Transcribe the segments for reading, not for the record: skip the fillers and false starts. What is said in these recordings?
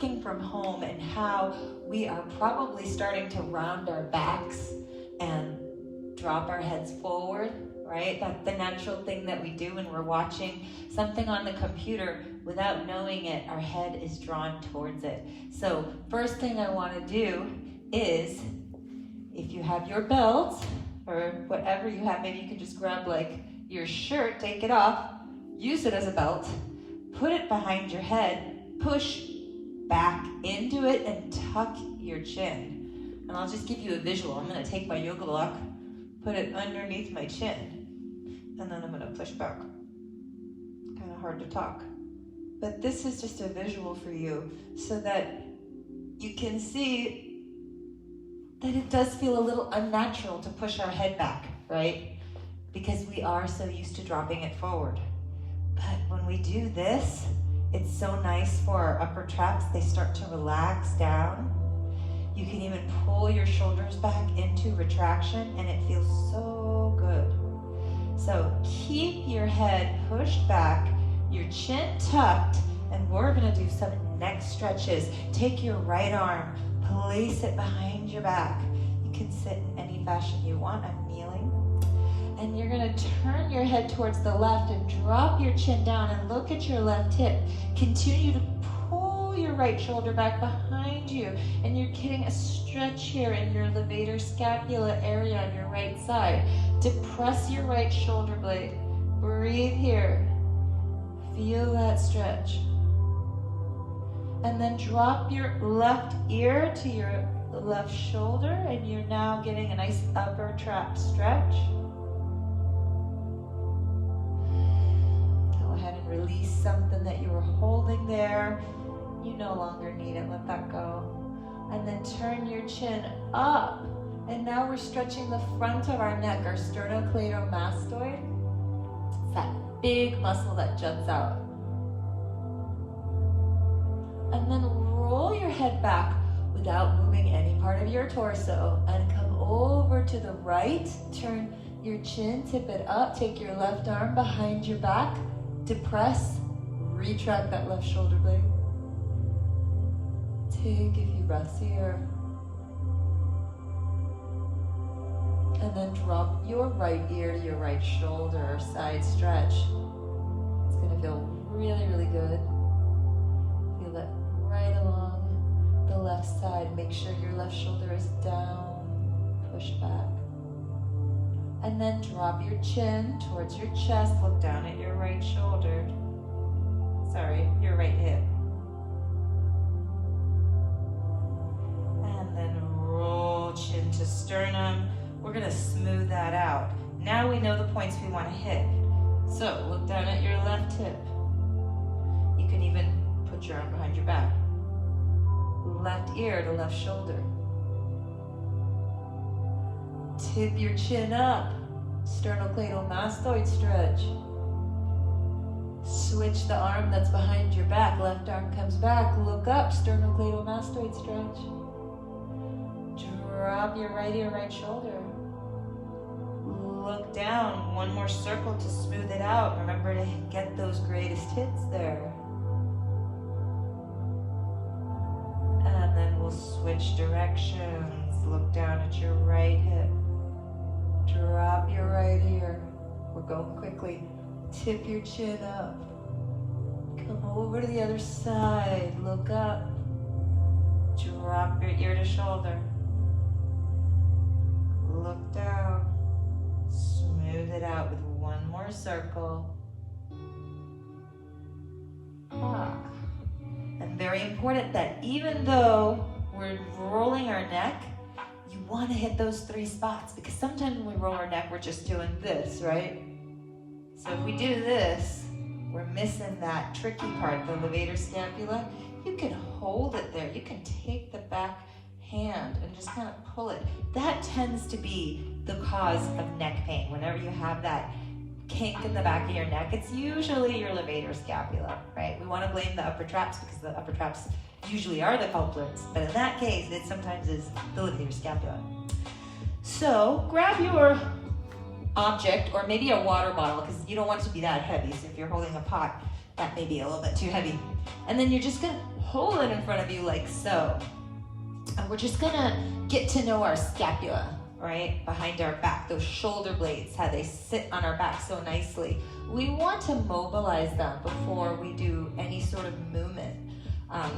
working from home and how we are probably starting to round our backs and drop our heads forward, right? That's the natural thing that we do when we're watching something on the computer. Without knowing it, our head is drawn towards it. So first thing I want to do is, if you have your belt or whatever you have, maybe you can just grab like your shirt, take it off, use it as a belt, put it behind your head, push back into it and tuck your chin. And I'll just give you a visual. I'm going to take my yoga block, put it underneath my chin, and then I'm going to push back. Kind of hard to talk. But this is just a visual for you so that you can see that it does feel a little unnatural to push our head back, right? Because we are so used to dropping it forward. But when we do this, it's so nice for our upper traps. They start to relax down. You can even pull your shoulders back into retraction, and it feels so good. So keep your head pushed back, your chin tucked, and we're gonna do some neck stretches. Take your right arm, place it behind your back. You can sit in any fashion you want. I'm kneeling. And you're gonna turn your head towards the left and drop your chin down and look at your left hip. Continue to pull your right shoulder back behind you, and you're getting a stretch here in your levator scapula area on your right side. Depress your right shoulder blade. Breathe here. Feel that stretch. And then drop your left ear to your left shoulder, and you're now getting a nice upper trap stretch. Go ahead and release something that you were holding there. You no longer need it, let that go. And then turn your chin up. And now we're stretching the front of our neck, our sternocleidomastoid. It's that big muscle that juts out. And then roll your head back without moving any part of your torso, and come over to the right. Turn your chin, tip it up, take your left arm behind your back, depress, retract that left shoulder blade. Take a few breaths here. And then drop your right ear to your right shoulder, side stretch. It's gonna feel really, really good. Feel it right along the left side. Make sure your left shoulder is down, push back. And then drop your chin towards your chest, look down at your right shoulder. Sorry, your right hip. And then roll chin to sternum. We're gonna smooth that out. Now we know the points we wanna hit. So look down at your left hip. You can even put your arm behind your back. Left ear to left shoulder. Tip your chin up. Sternocleidomastoid stretch. Switch the arm that's behind your back. Left arm comes back. Look up. Sternocleidomastoid stretch. Drop your right ear, right shoulder. Look down. One more circle to smooth it out. Remember to get those greatest hits there. And then we'll switch directions. Look down at your right hip. Drop your right ear. We're going quickly. Tip your chin up. Come over to the other side. Look up. Drop your ear to shoulder. Look down. Smooth it out with one more circle. And very important that even though we're rolling our neck, you want to hit those 3 spots, because sometimes when we roll our neck, we're just doing this, right? So if we do this, we're missing that tricky part, the levator scapula. You can hold it there. You can take the back hand and just kind of pull it. That tends to be the cause of neck pain. Whenever you have that kink in the back of your neck, it's usually your levator scapula, right? We want to blame the upper traps because the upper traps usually are the culprits, but in that case, it sometimes is the levator scapula. So grab your object, or maybe a water bottle, because you don't want it to be that heavy. So if you're holding a pot, that may be a little bit too heavy. And then you're just gonna hold it in front of you like so. And we're just gonna get to know our scapula, right? Behind our back, those shoulder blades, how they sit on our back so nicely. We want to mobilize them before we do any sort of movement.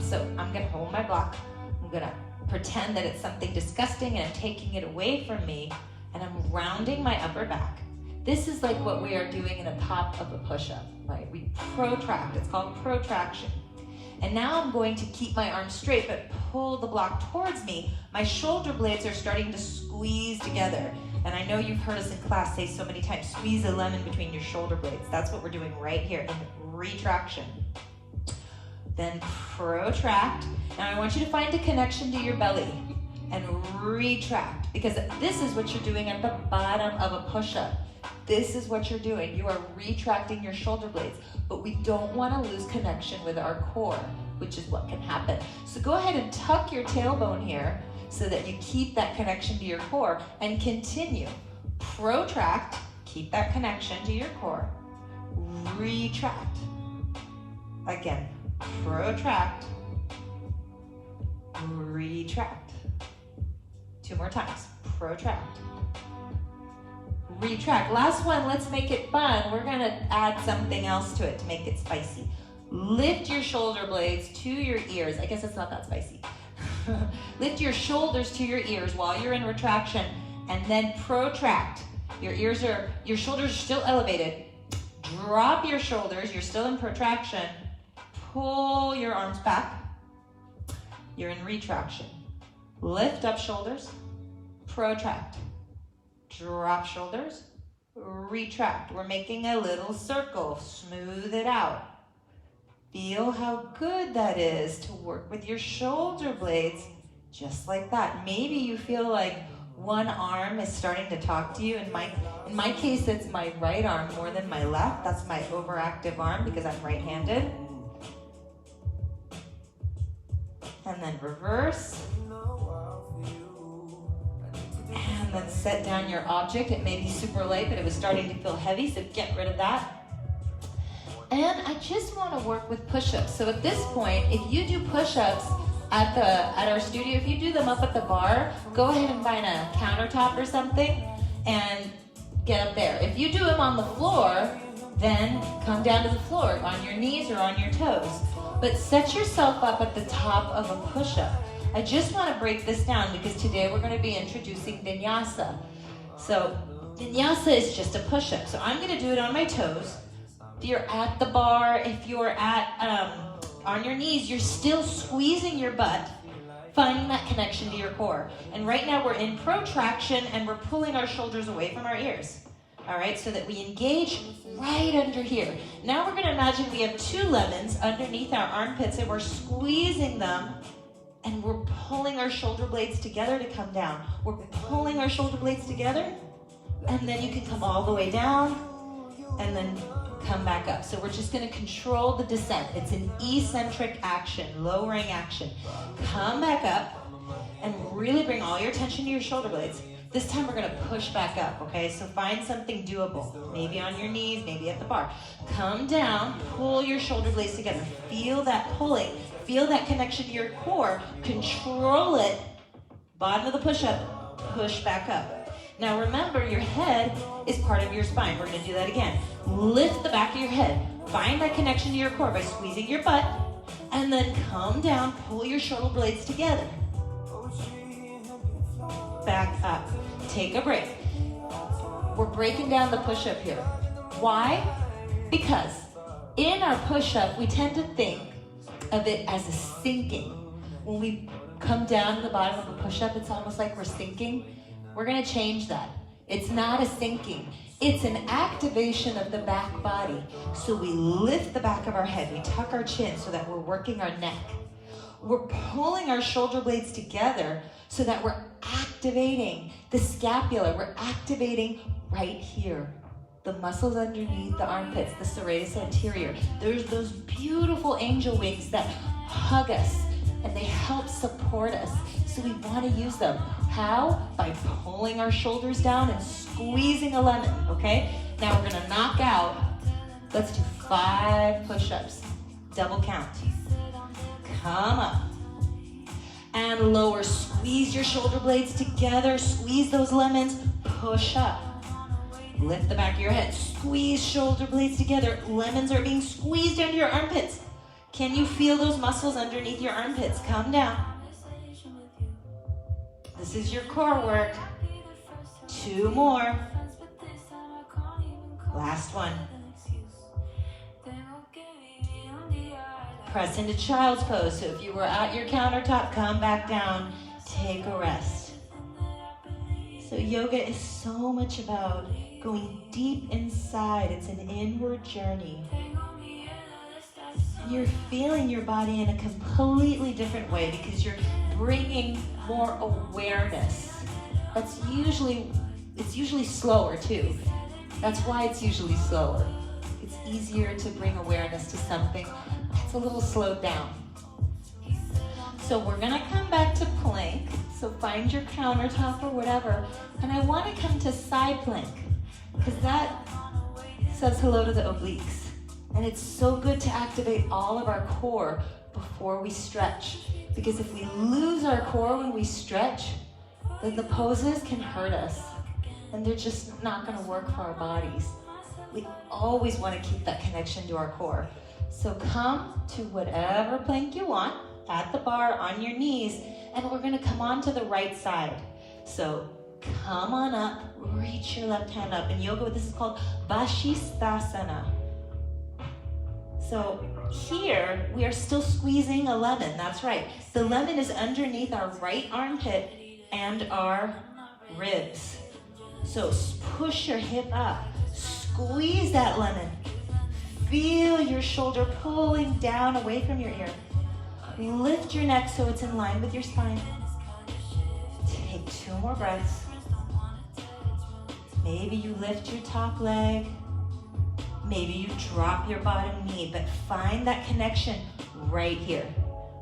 So I'm gonna hold my block. I'm gonna pretend that it's something disgusting and I'm taking it away from me, and I'm rounding my upper back. This is like what we are doing in the top of a push-up, right? We protract, it's called protraction. And now I'm going to keep my arms straight, but pull the block towards me. My shoulder blades are starting to squeeze together. And I know you've heard us in class say so many times, squeeze a lemon between your shoulder blades. That's what we're doing right here in retraction. Then protract. Now I want you to find a connection to your belly and retract, because this is what you're doing at the bottom of a push-up. This is what you're doing. You are retracting your shoulder blades, but we don't want to lose connection with our core, which is what can happen. So go ahead and tuck your tailbone here so that you keep that connection to your core and continue. Protract, keep that connection to your core. Retract. Again, protract, retract. 2 more times. Protract, retract. Last one, let's make it fun. We're gonna add something else to it to make it spicy. Lift your shoulder blades to your ears. I guess it's not that spicy. Lift your shoulders to your ears while you're in retraction, and then protract. Your shoulders are still elevated. Drop your shoulders, you're still in protraction. Pull your arms back. You're in retraction. Lift up shoulders, protract. Drop shoulders, retract. We're making a little circle. Smooth it out. Feel how good that is to work with your shoulder blades just like that. Maybe you feel like one arm is starting to talk to you. In my case, it's my right arm more than my left. That's my overactive arm because I'm right-handed. And then reverse. And then set down your object. It may be super light, but it was starting to feel heavy, so get rid of that. And I just want to work with push-ups. So at this point, if you do push-ups at our studio, if you do them up at the bar, go ahead and find a countertop or something and get up there. If you do them on the floor, then come down to the floor on your knees or on your toes. But set yourself up at the top of a push-up. I just want to break this down because today we're going to be introducing vinyasa. So vinyasa is just a push-up. So I'm going to do it on my toes. If you're at the bar, if you're at on your knees, you're still squeezing your butt, finding that connection to your core. And right now we're in protraction and we're pulling our shoulders away from our ears. All right, so that we engage right under here. Now we're going to imagine we have 2 lemons underneath our armpits and we're squeezing them. And we're pulling our shoulder blades together to come down. We're pulling our shoulder blades together, and then you can come all the way down, and then come back up. So we're just gonna control the descent. It's an eccentric action, lowering action. Come back up, and really bring all your attention to your shoulder blades. This time we're gonna push back up, okay? So find something doable. Maybe on your knees, maybe at the bar. Come down, pull your shoulder blades together. Feel that pulling. Feel that connection to your core. Control it. Bottom of the push-up, push back up. Now remember, your head is part of your spine. We're gonna do that again. Lift the back of your head. Find that connection to your core by squeezing your butt, and then come down, pull your shoulder blades together. Back up. Take a break. We're breaking down the push-up here. Why? Because in our push-up, we tend to think of it as a sinking. When we come down to the bottom of a push-up, it's almost like we're sinking. We're gonna change that. It's not a sinking. It's an activation of the back body. So we lift the back of our head. We tuck our chin so that we're working our neck. We're pulling our shoulder blades together so that we're activating the scapula. We're activating right here. The muscles underneath the armpits, the serratus anterior. There's those beautiful angel wings that hug us and they help support us. So we want to use them. How? By pulling our shoulders down and squeezing a lemon, okay? Now we're gonna knock out, let's do 5 push-ups. Double count. Come up. And lower. Squeeze your shoulder blades together. Squeeze those lemons. Push up. Lift the back of your head. Squeeze shoulder blades together. Lemons are being squeezed under your armpits. Can you feel those muscles underneath your armpits? Come down. This is your core work. 2 more. Last one. Press into child's pose. So if you were at your countertop, come back down. Take a rest. So yoga is so much about going deep inside. It's an inward journey. You're feeling your body in a completely different way because you're bringing more awareness. It's usually slower too. That's why it's usually slower. It's easier to bring awareness to something that's a little slowed down. So we're gonna come back to plank. So find your countertop or whatever. And I wanna come to side plank because that says hello to the obliques. And it's so good to activate all of our core before we stretch. Because if we lose our core when we stretch, then the poses can hurt us. And they're just not gonna work for our bodies. We always wanna keep that connection to our core. So come to whatever plank you want, at the bar, on your knees, and we're gonna come on to the right side. So come on up, reach your left hand up. In yoga, this is called Vashisthasana. So here, we are still squeezing a lemon, that's right. The lemon is underneath our right armpit and our ribs. So push your hip up, squeeze that lemon. Feel your shoulder pulling down away from your ear. Lift your neck so it's in line with your spine. Take 2 more breaths. Maybe you lift your top leg. Maybe you drop your bottom knee, but find that connection right here,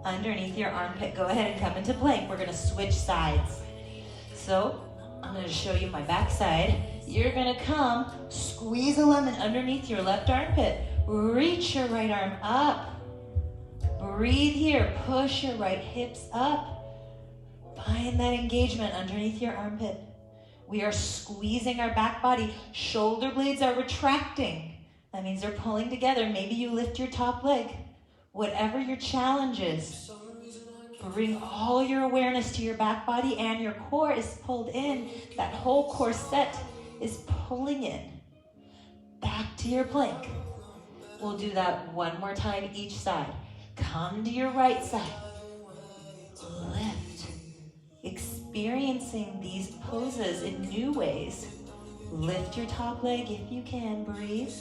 underneath your armpit. Go ahead and come into plank. We're gonna switch sides. So I'm gonna show you my back side. You're gonna come, squeeze a lemon underneath your left armpit. Reach your right arm up. Breathe here, push your right hips up. Find that engagement underneath your armpit. We are squeezing our back body. Shoulder blades are retracting. That means they're pulling together. Maybe you lift your top leg. Whatever your challenge is, bring all your awareness to your back body and your core is pulled in. That whole core set is pulling in. Back to your plank. We'll do that 1 more time each side. Come to your right side. Lift. Experiencing these poses in new ways. Lift your top leg if you can, breathe.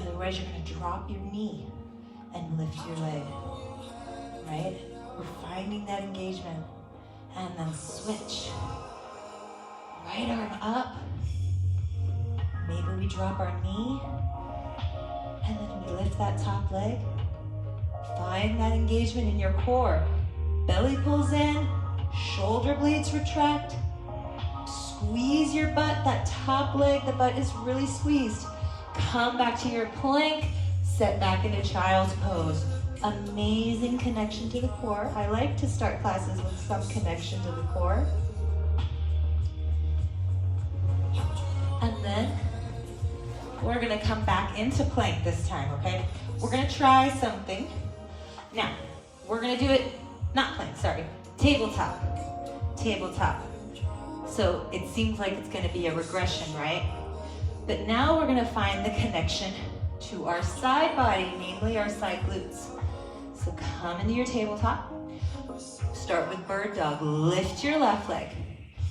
Otherwise you're gonna drop your knee and lift your leg, right? We're finding that engagement. And then switch. Right arm up. Maybe we drop our knee. And then we lift that top leg. Find that engagement in your core. Belly pulls in, shoulder blades retract. Squeeze your butt, that top leg, the butt is really squeezed. Come back to your plank, set back into child's pose. Amazing connection to the core. I like to start classes with some connection to the core. And then we're gonna come back into plank this time, okay? We're gonna try something. Now, we're gonna do it, not plank, sorry, tabletop. Tabletop. So it seems like it's gonna be a regression, right? But now we're gonna find the connection to our side body, namely our side glutes. So come into your tabletop. Start with bird dog. Lift your left leg.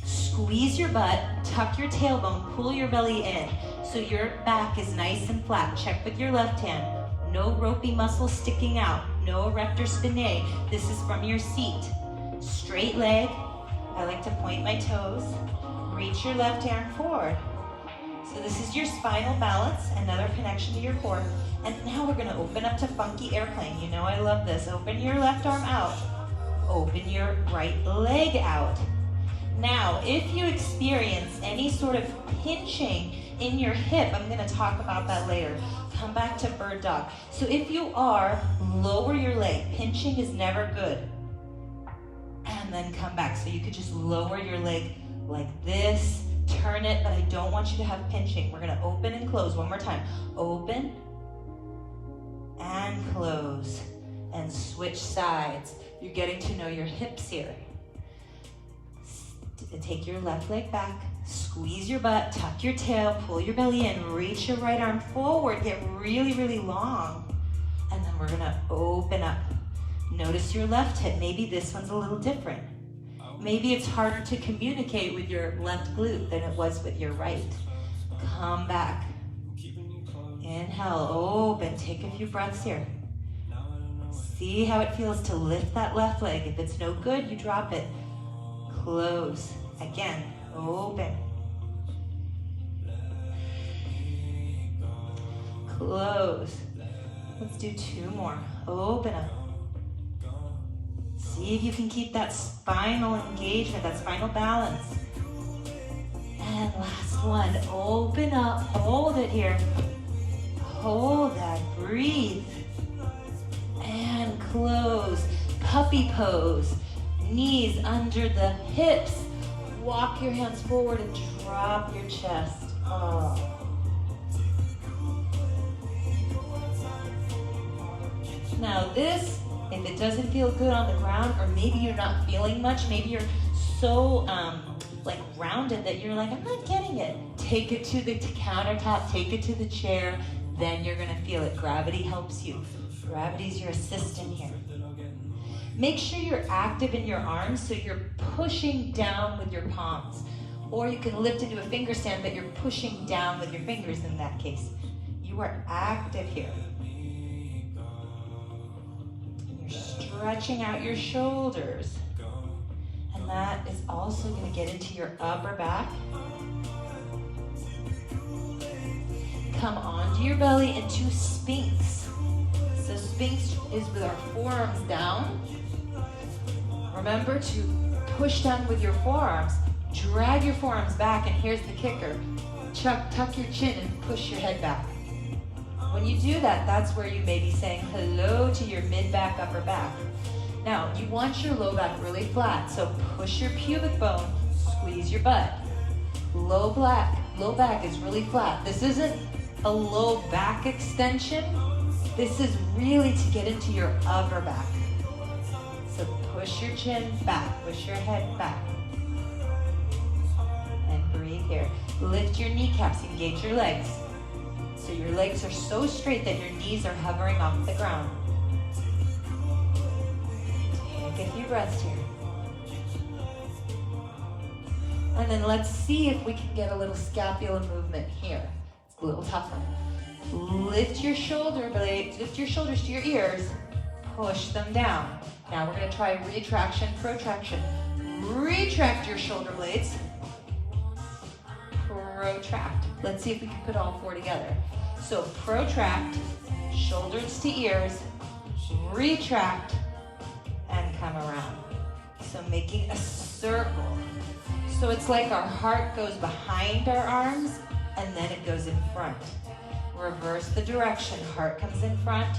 Squeeze your butt, tuck your tailbone, pull your belly in. So your back is nice and flat. Check with your left hand. No ropey muscles sticking out. No erector spinae. This is from your seat. Straight leg. I like to point my toes. Reach your left arm forward. So this is your spinal balance, another connection to your core. And now we're gonna open up to funky airplane. You know I love this. Open your left arm out. Open your right leg out. Now, if you experience any sort of pinching in your hip, I'm gonna talk about that later. come back to bird dog. So if you are, lower your leg. Pinching is never good. And then come back. So you could just lower your leg like this, turn it, but I don't want you to have pinching. We're gonna open and close one more time. Open and close, and switch sides. You're getting to know your hips here. Take your left leg back, squeeze your butt, tuck your tail, pull your belly in, reach your right arm forward, get really, really long. And then we're gonna open up. Notice your left hip. Maybe this one's a little different. Maybe it's harder to communicate with your left glute than it was with your right. Come back. Inhale, open, take a few breaths here. See how it feels to lift that left leg. If it's no good, you drop it. Close. Again, open. Close. Let's do 2 more. Open up. See if you can keep that spinal engagement, that spinal balance. And last one, open up, hold it here. Hold that, breathe. And close, puppy pose. Knees under the hips. Walk your hands forward and drop your chest. Oh. Now this, if it doesn't feel good on the ground, or maybe you're not feeling much, maybe you're so like rounded that you're like, I'm not getting it. Take it to the countertop, take it to the chair, then you're gonna feel it. Gravity helps you. Gravity's your assistant here. Make sure you're active in your arms, so you're pushing down with your palms. Or you can lift into a finger stand, but you're pushing down with your fingers in that case. You are active here. You're stretching out your shoulders. And that is also going to get into your upper back. Come onto your belly into Sphinx. So Sphinx is with our forearms down. Remember to push down with your forearms. Drag your forearms back, and here's the kicker. Tuck your chin and push your head back. When you do that, that's where you may be saying hello to your mid-back, upper back. Now, you want your low back really flat, so push your pubic bone, squeeze your butt. Low back is really flat. This isn't a low back extension. This is really to get into your upper back. So push your chin back, push your head back. And breathe here. Lift your kneecaps, engage your legs. So your legs are so straight that your knees are hovering off the ground. Take a few breaths here. And then let's see if we can get a little scapula movement here. It's a little tougher. Lift your shoulder blades, lift your shoulders to your ears, push them down. Now we're going to try retraction, protraction. Retract your shoulder blades. Protract. Let's see if we can put all 4 together. So protract, shoulders to ears, retract, and come around. So making a circle. So it's like our heart goes behind our arms and then it goes in front. Reverse the direction. Heart comes in front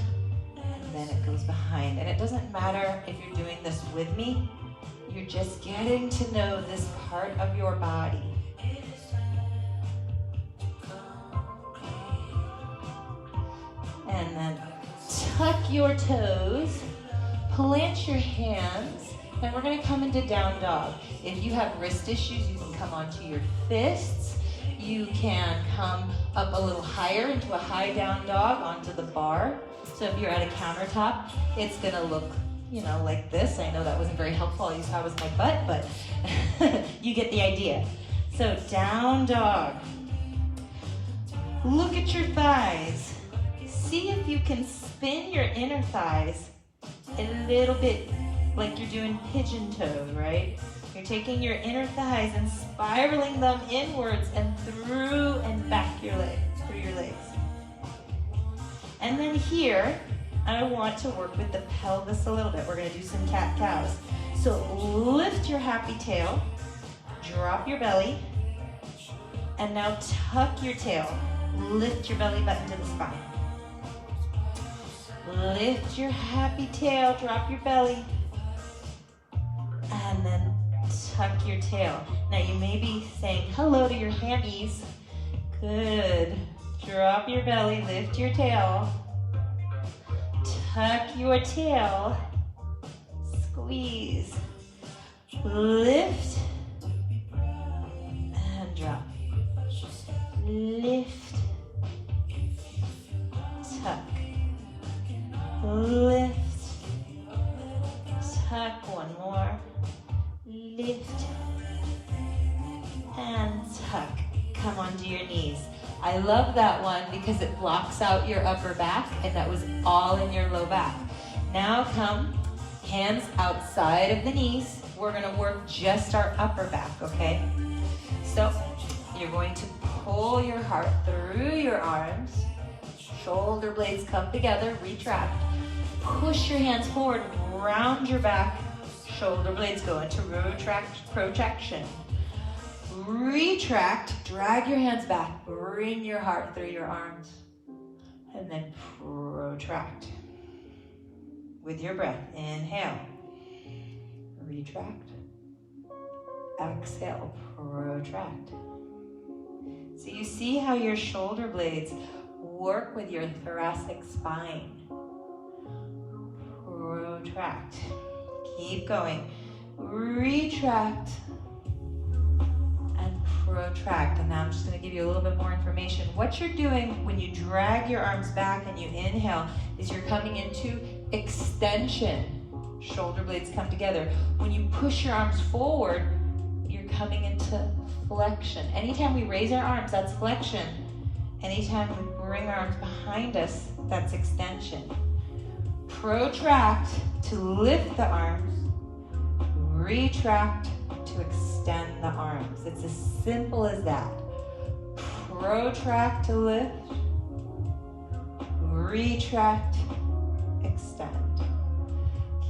and then it goes behind. And it doesn't matter if you're doing this with me. You're just getting to know this part of your body. And then tuck your toes, plant your hands, and we're going to come into down dog. If you have wrist issues, you can come onto your fists. You can come up a little higher into a high down dog onto the bar. So if you're at a countertop, it's going to look, like this. I know that wasn't very helpful. All you saw was my butt, but you get the idea. So down dog. Look at your thighs. See if you can spin your inner thighs a little bit like you're doing pigeon toes, right? You're taking your inner thighs and spiraling them inwards and through and back through your legs. And then here, I want to work with the pelvis a little bit. We're going to do some cat-cows. So lift your happy tail, drop your belly, and now tuck your tail. Lift your belly button to the spine. Lift your happy tail, drop your belly, and then tuck your tail. Now you may be saying hello to your hammies. Good. Drop your belly, lift your tail, tuck your tail, squeeze, lift, and drop. Lift, tuck, lift, tuck, one more, lift, and tuck. Come onto your knees. I love that one because it blocks out your upper back, and that was all in your low back. Now come, hands outside of the knees. We're gonna work just our upper back, okay? So you're going to pull your heart through your arms. Shoulder blades come together, retract. Push your hands forward, round your back. Shoulder blades go into protraction. Retract, drag your hands back, bring your heart through your arms, and then protract. With your breath, inhale, retract, exhale, protract. So you see how your shoulder blades work with your thoracic spine. Protract, keep going, retract, protract. And now I'm just going to give you a little bit more information. What you're doing when you drag your arms back and you inhale is you're coming into extension. Shoulder blades come together. When you push your arms forward, you're coming into flexion. Anytime we raise our arms, that's flexion. Anytime we bring our arms behind us, that's extension. Protract to lift the arms. Retract to extend the arms. It's as simple as that. Protract to lift, retract, extend.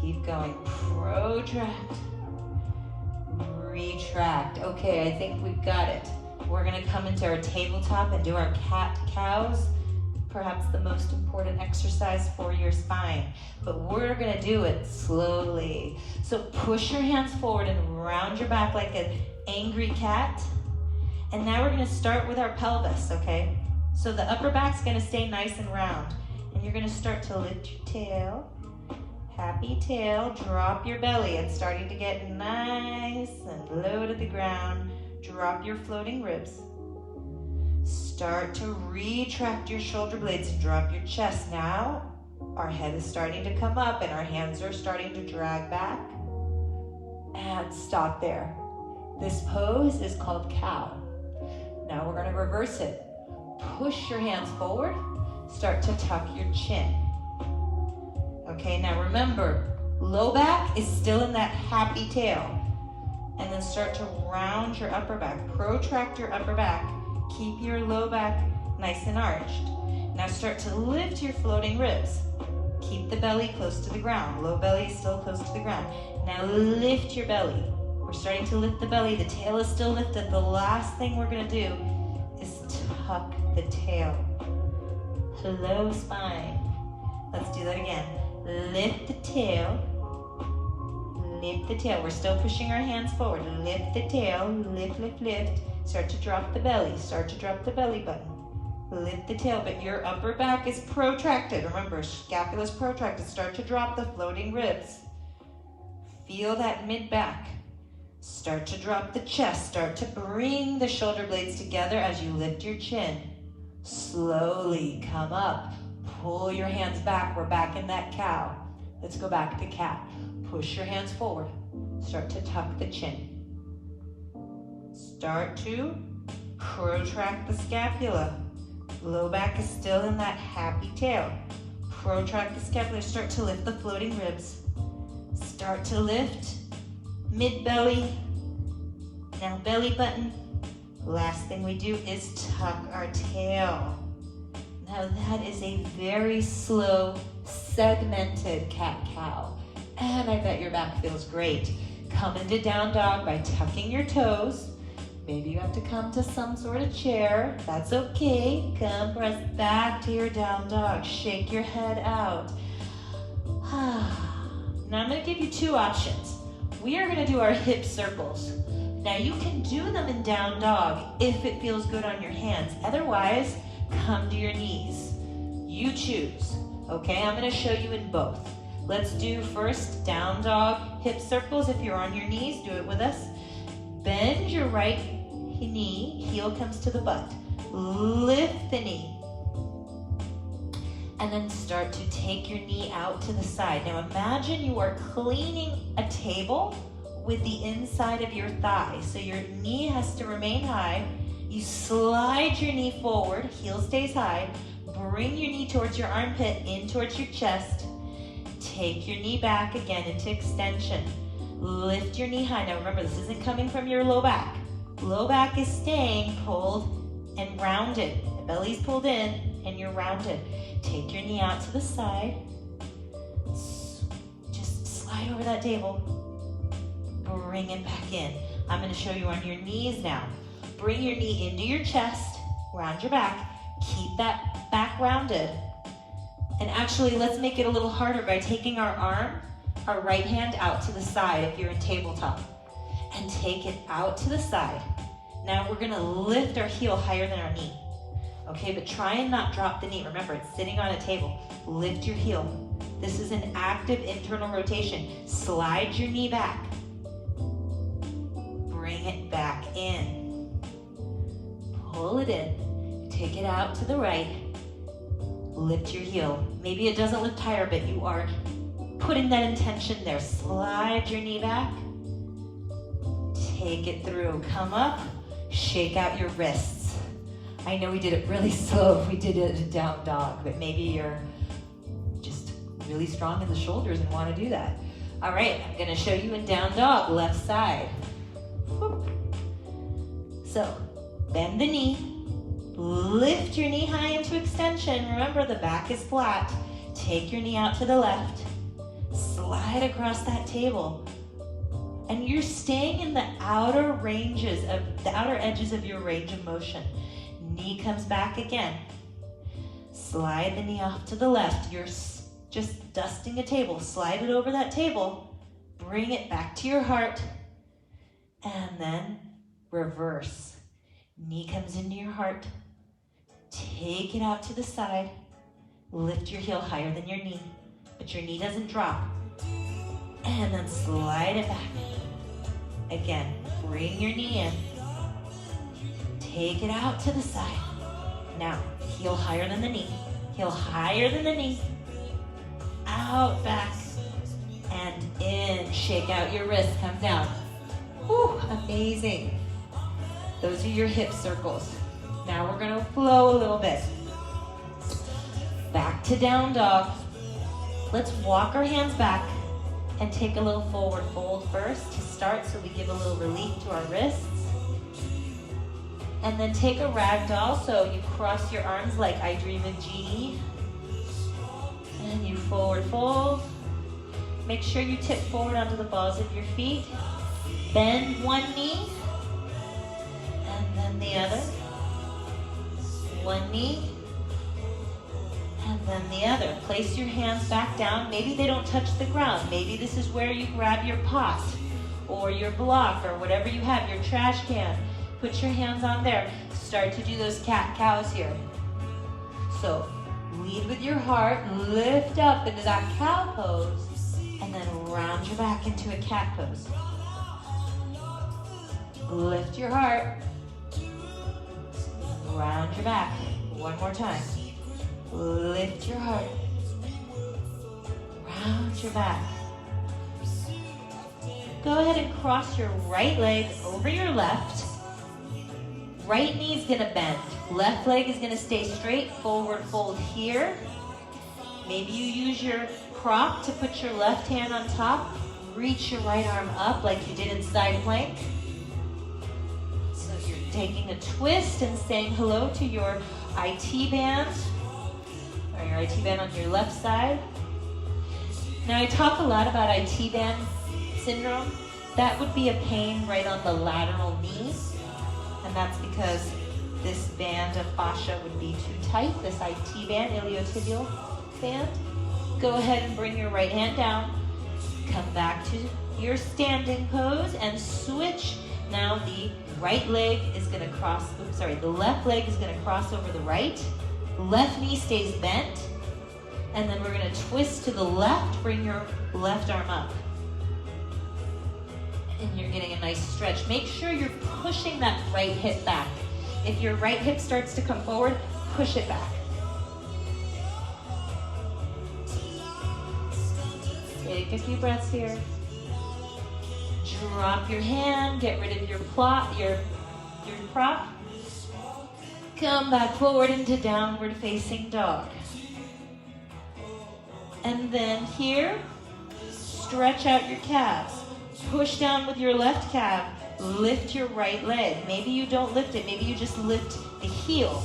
Keep going. Protract, retract. Okay, I think we've got it. We're gonna come into our tabletop and do our cat-cows. Perhaps the most important exercise for your spine, but we're gonna do it slowly. So push your hands forward and round your back like an angry cat. And now we're gonna start with our pelvis, okay? So the upper back's gonna stay nice and round. And you're gonna start to lift your tail, happy tail, drop your belly. It's starting to get nice and low to the ground. Drop your floating ribs. Start to retract your shoulder blades and drop your chest. Now, our head is starting to come up and our hands are starting to drag back. And stop there. This pose is called cow. Now we're going to reverse it. Push your hands forward. Start to tuck your chin. Okay, now remember, low back is still in that happy tail. And then start to round your upper back. Protract your upper back. Keep your low back nice and arched. Now start to lift your floating ribs. Keep the belly close to the ground. Low belly is still close to the ground. Now lift your belly. We're starting to lift the belly. The tail is still lifted. The last thing we're going to do is tuck the tail. Hello, spine. Let's do that again. Lift the tail. Lift the tail. We're still pushing our hands forward. Lift the tail. Lift, lift, lift. Start to drop the belly. Start to drop the belly button. Lift the tail, but your upper back is protracted. Remember, scapula is protracted. Start to drop the floating ribs. Feel that mid-back. Start to drop the chest. Start to bring the shoulder blades together as you lift your chin. Slowly come up. Pull your hands back. We're back in that cow. Let's go back to cat. Push your hands forward. Start to tuck the chin. Start to protract the scapula. Low back is still in that happy tail. Protract the scapula. Start to lift the floating ribs. Start to lift. Mid-belly. Now belly button. Last thing we do is tuck our tail. Now that is a very slow, segmented cat-cow. And I bet your back feels great. Come into down dog by tucking your toes. Maybe you have to come to some sort of chair. That's okay. Come press back to your down dog. Shake your head out. Now I'm going to give you two options. We are going to do our hip circles. Now you can do them in down dog if it feels good on your hands. Otherwise, come to your knees. You choose. Okay, I'm going to show you in both. Let's do first down dog hip circles. If you're on your knees, do it with us. Bend your right knee, heel comes to the butt. Lift the knee. And then start to take your knee out to the side. Now imagine you are cleaning a table with the inside of your thigh. So your knee has to remain high. You slide your knee forward, heel stays high. Bring your knee towards your armpit, in towards your chest. Take your knee back again into extension. Lift your knee high. Now remember, this isn't coming from your low back. Low back is staying pulled and rounded. The belly's pulled in and you're rounded. Take your knee out to the side. Just slide over that table. Bring it back in. I'm going to show you on your knees now. Bring your knee into your chest, round your back. Keep that back rounded. And actually, let's make it a little harder by taking our arm, our right hand out to the side if you're in tabletop. And take it out to the side. Now we're going to lift our heel higher than our knee. Okay, but try and not drop the knee. Remember, it's sitting on a table. Lift your heel. This is an active internal rotation. Slide your knee back. Bring it back in. Pull it in. Take it out to the right. Lift your heel. Maybe it doesn't lift higher, but you are putting that intention there. Slide your knee back. Take it through. Come up. Shake out your wrists. I know we did it really slow if we did it in down dog, but maybe you're just really strong in the shoulders and want to do that. All right, I'm going to show you in down dog, left side. So, bend the knee. Lift your knee high into extension. Remember, the back is flat. Take your knee out to the left. Slide across that table. And you're staying in the outer edges of your range of motion. Knee comes back again. Slide the knee off to the left. You're just dusting a table. Slide it over that table. Bring it back to your heart. And then reverse. Knee comes into your heart. Take it out to the side. Lift your heel higher than your knee, but your knee doesn't drop. And then slide it back. Again, bring your knee in. Take it out to the side. Now, heel higher than the knee. Heel higher than the knee. Out, back, and in. Shake out your wrists, come down. Whew, amazing. Those are your hip circles. Now we're gonna flow a little bit. Back to down dog. Let's walk our hands back and take a little forward fold first to start so we give a little relief to our wrists. And then take a ragdoll, so you cross your arms like I Dream of Jeannie. And you forward fold. Make sure you tip forward onto the balls of your feet. Bend one knee, and then the other. One knee, and then the other. Place your hands back down. Maybe they don't touch the ground. Maybe this is where you grab your pot or your block or whatever you have, your trash can. Put your hands on there. Start to do those cat-cows here. So lead with your heart, lift up into that cow pose, and then round your back into a cat pose. Lift your heart, round your back. One more time. Lift your heart, round your back. Go ahead and cross your right leg over your left. Right knee is gonna bend. Left leg is gonna stay straight. Forward fold here. Maybe you use your prop to put your left hand on top. Reach your right arm up like you did in side plank. So you're taking a twist and saying hello to your IT band, or your IT band on your left side. Now I talk a lot about IT band syndrome. That would be a pain right on the lateral knee. And that's because this band of fascia would be too tight, this IT band, iliotibial band. Go ahead and bring your right hand down. Come back to your standing pose and switch. Now the right leg is gonna cross, the left leg is gonna cross over the right. Left knee stays bent. And then we're gonna twist to the left, bring your left arm up. And you're getting a nice stretch. Make sure you're pushing that right hip back. If your right hip starts to come forward, push it back. Take a few breaths here. Drop your hand, get rid of your prop. Come back forward into downward facing dog. And then here, stretch out your calves. Push down with your left calf. Lift your right leg. Maybe you don't lift it. Maybe you just lift the heel.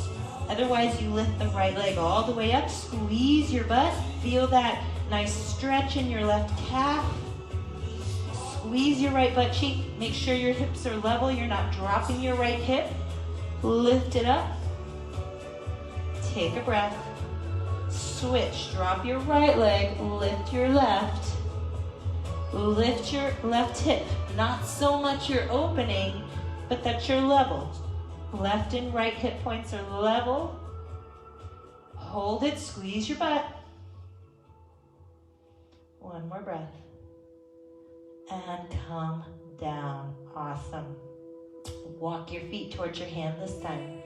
Otherwise, you lift the right leg all the way up. Squeeze your butt. Feel that nice stretch in your left calf. Squeeze your right butt cheek. Make sure your hips are level. You're not dropping your right hip. Lift it up. Take a breath. Switch. Drop your right leg. Lift your left. Lift your left hip. Not so much you're opening, but that you're level. Left and right hip points are level. Hold it. Squeeze your butt. One more breath. And come down. Awesome. Walk your feet towards your hand this time.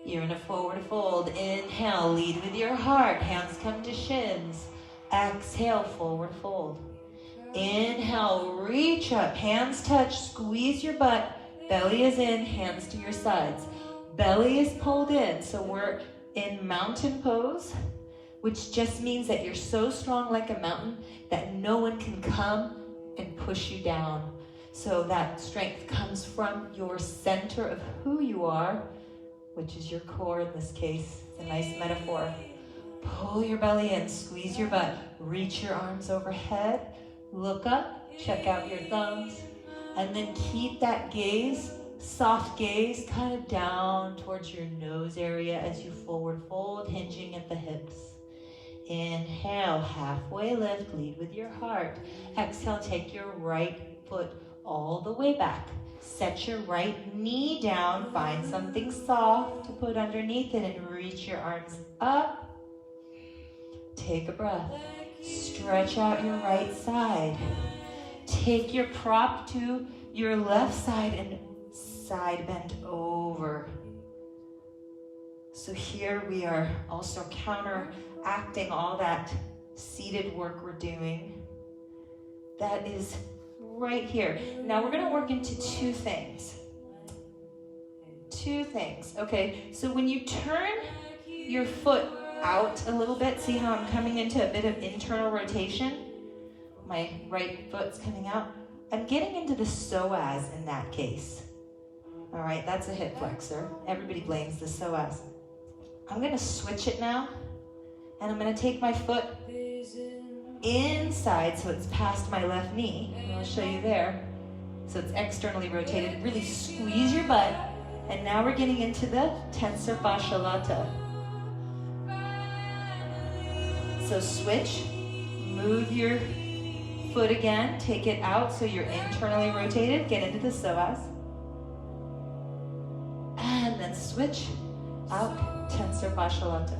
You're in a forward fold. Inhale, lead with your heart. Hands come to shins. Exhale, forward fold. Inhale, reach up. Hands touch. Squeeze your butt. Belly is in. Hands to your sides. Belly is pulled in. So we're in mountain pose, which just means that you're so strong like a mountain that no one can come and push you down. So that strength comes from your center of who you are, which is your core in this case. It's a nice metaphor. Pull your belly in, squeeze your butt, reach your arms overhead, look up, check out your thumbs, and then keep that gaze, soft gaze, kind of down towards your nose area as you forward fold, hinging at the hips. Inhale, halfway lift, lead with your heart. Exhale, take your right foot all the way back. Set your right knee down, find something soft to put underneath it and reach your arms up. Take a breath. Stretch out your right side. Take your prop to your left side and side bend over. So here we are also counteracting all that seated work we're doing. That is right here. Now we're going to work into two things. Okay, so when you turn your foot out a little bit, see how I'm coming into a bit of internal rotation? My right foot's coming out. I'm getting into the psoas in that case. All right, that's a hip flexor. Everybody blames the psoas. I'm going to switch it now, and I'm going to take my foot inside so it's past my left knee, and I'll show you there. So it's externally rotated. Really squeeze your butt, and now we're getting into the tensor fascia lata. So switch, move your foot again, take it out so you're internally rotated, get into the psoas. And then switch out, tensor fascia lata.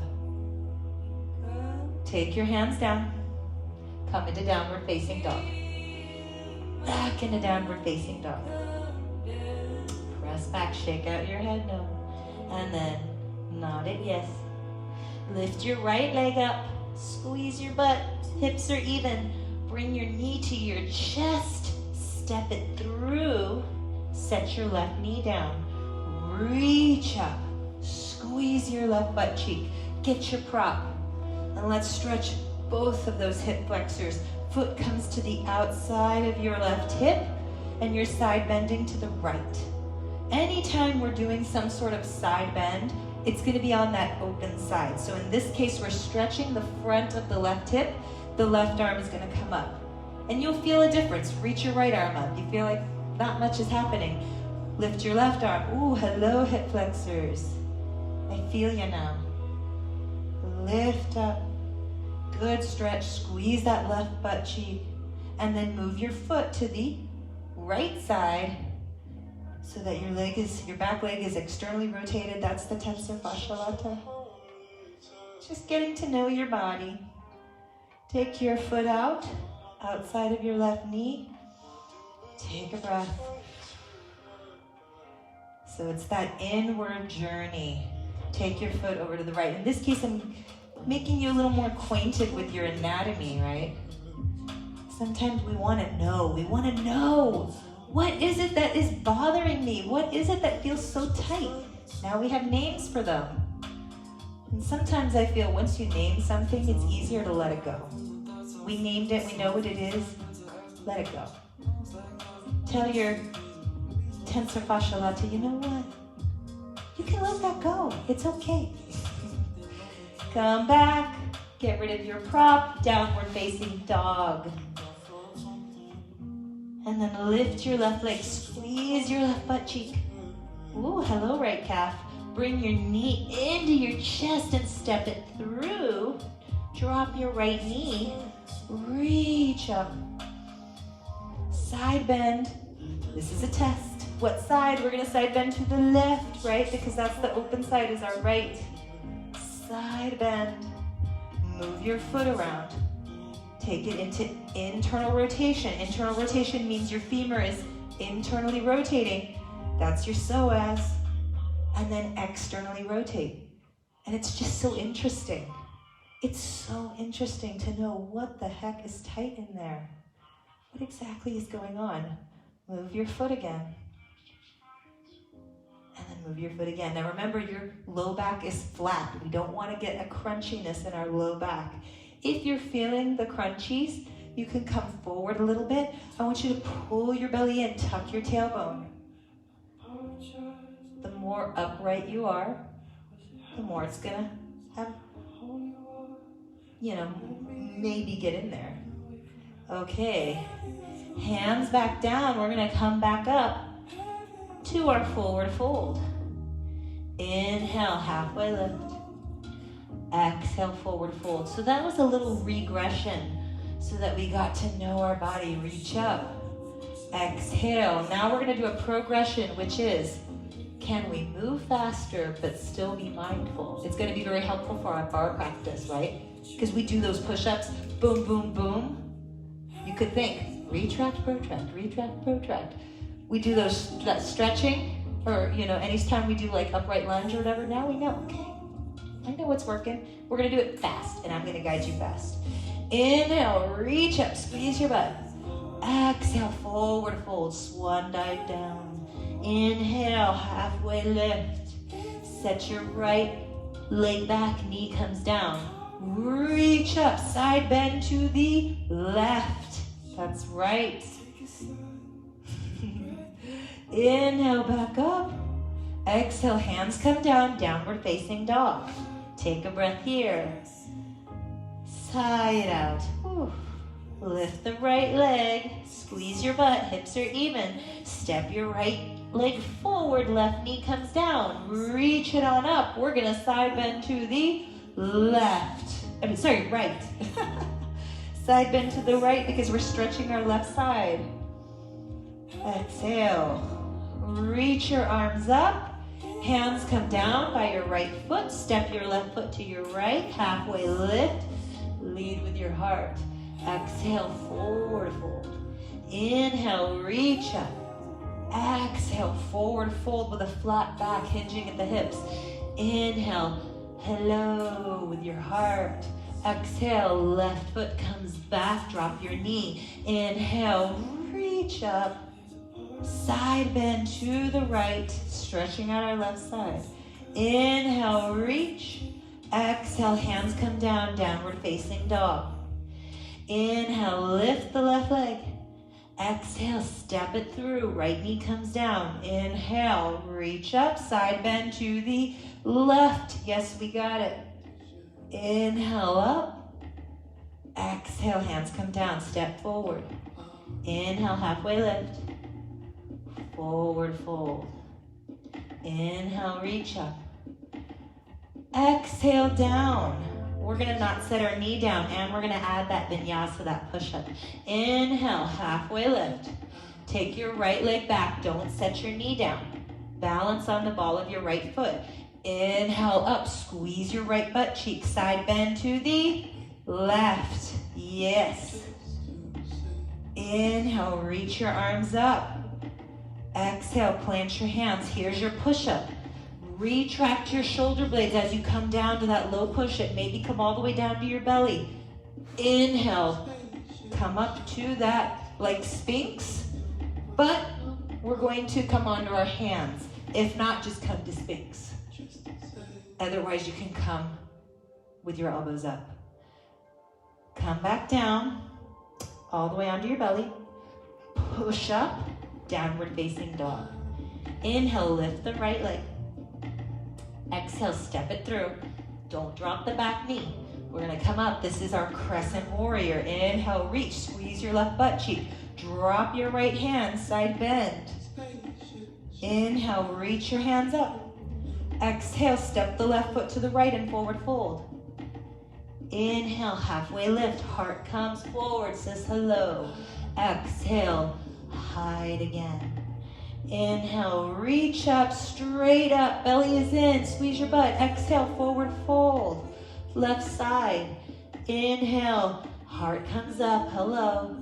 Take your hands down, come into downward facing dog. Back into downward facing dog. Press back, shake out your head, no. And then nod it, yes. Lift your right leg up. Squeeze your butt, hips are even. Bring your knee to your chest, step it through, set your left knee down. Reach up, squeeze your left butt cheek, get your prop, and let's stretch both of those hip flexors. Foot comes to the outside of your left hip, and your side bending to the right. Anytime we're doing some sort of side bend, it's going to be on that open side. So in this case, we're stretching the front of the left hip. The left arm is going to come up. And you'll feel a difference. Reach your right arm up. You feel like not much is happening. Lift your left arm. Ooh, hello, hip flexors. I feel you now. Lift up. Good stretch. Squeeze that left butt cheek. And then move your foot to the right side so that your back leg is externally rotated. That's the tensor fascia lata. Just getting to know your body. Take your foot out, outside of your left knee. Take a breath. So it's that inward journey. Take your foot over to the right. In this case, I'm making you a little more acquainted with your anatomy, right? Sometimes we want to know. We want to know. What is it that is bothering me? What is it that feels so tight? Now we have names for them. And sometimes I feel once you name something, it's easier to let it go. We named it, we know what it is, let it go. Tell your tensor fascia lata, you know what? You can let that go, it's okay. Come back, get rid of your prop, downward facing dog. And then lift your left leg, squeeze your left butt cheek. Ooh, hello right calf. Bring your knee into your chest and step it through. Drop your right knee, reach up. Side bend, this is a test. What side? We're gonna side bend to the left, right? Because that's the open side is our right. Side bend, move your foot around. Take it into internal rotation. Internal rotation means your femur is internally rotating. That's your psoas. And then externally rotate. And it's just so interesting. It's so interesting to know what the heck is tight in there. What exactly is going on? Move your foot again. And then move your foot again. Now remember, your low back is flat. We don't want to get a crunchiness in our low back. If you're feeling the crunchies, you can come forward a little bit. I want you to pull your belly in, tuck your tailbone. The more upright you are, the more it's gonna have, maybe get in there. Okay, hands back down. We're gonna come back up to our forward fold. Inhale, halfway lift. Exhale, forward fold. So that was a little regression so that we got to know our body. Reach up. Exhale. Now we're gonna do a progression, which is, can we move faster but still be mindful? It's gonna be very helpful for our bar practice, right? Because we do those push-ups, boom, boom, boom. You could think, retract, protract, retract, protract. We do that stretching, or anytime we do like upright lunge or whatever, now we know, okay, I know what's working. We're gonna do it fast, and I'm gonna guide you fast. Inhale, reach up, squeeze your butt. Exhale, forward fold, swan dive down. Inhale, halfway lift. Set your right leg back, knee comes down. Reach up, side bend to the left. That's right. Inhale, back up. Exhale, hands come down, downward facing dog. Take a breath here. Side out. Whew. Lift the right leg, squeeze your butt, hips are even. Step your right leg forward, left knee comes down. Reach it on up. We're gonna side bend to the right. Side bend to the right because we're stretching our left side. Exhale. Reach your arms up. Hands come down by your right foot. Step your left foot to your right. Halfway lift. Lead with your heart. Exhale, forward fold. Inhale, reach up. Exhale, forward fold with a flat back, hinging at the hips. Inhale, hello with your heart. Exhale, left foot comes back, drop your knee. Inhale, reach up. Side bend to the right, stretching out our left side. Inhale, reach. Exhale, hands come down, downward facing dog. Inhale, lift the left leg. Exhale, step it through, right knee comes down. Inhale, reach up, side bend to the left. Yes, we got it. Inhale up. Exhale, hands come down, step forward. Inhale, halfway lift. Forward fold. Inhale, reach up. Exhale, down. We're gonna not set our knee down, and we're gonna add that vinyasa, that push-up. Inhale, halfway lift. Take your right leg back, don't set your knee down. Balance on the ball of your right foot. Inhale up, squeeze your right butt cheek, side bend to the left. Yes. Inhale, reach your arms up. Exhale, plant your hands. Here's your push-up. Retract your shoulder blades as you come down to that low push-up. Maybe come all the way down to your belly. Inhale, come up to that like Sphinx, but we're going to come onto our hands. If not, just come to Sphinx. Otherwise, you can come with your elbows up. Come back down, all the way onto your belly. Push up, downward facing dog. Inhale, lift the right leg. Exhale, step it through. Don't drop the back knee. We're gonna come up. This is our crescent warrior. Inhale, reach, squeeze your left butt cheek. Drop your right hand, side bend. Inhale, reach your hands up. Exhale, step the left foot to the right and forward fold. Inhale, halfway lift. Heart comes forward, says hello. Exhale, hide again. Inhale, reach up, straight up, belly is in, squeeze your butt. Exhale, forward fold, left side. Inhale, heart comes up, hello.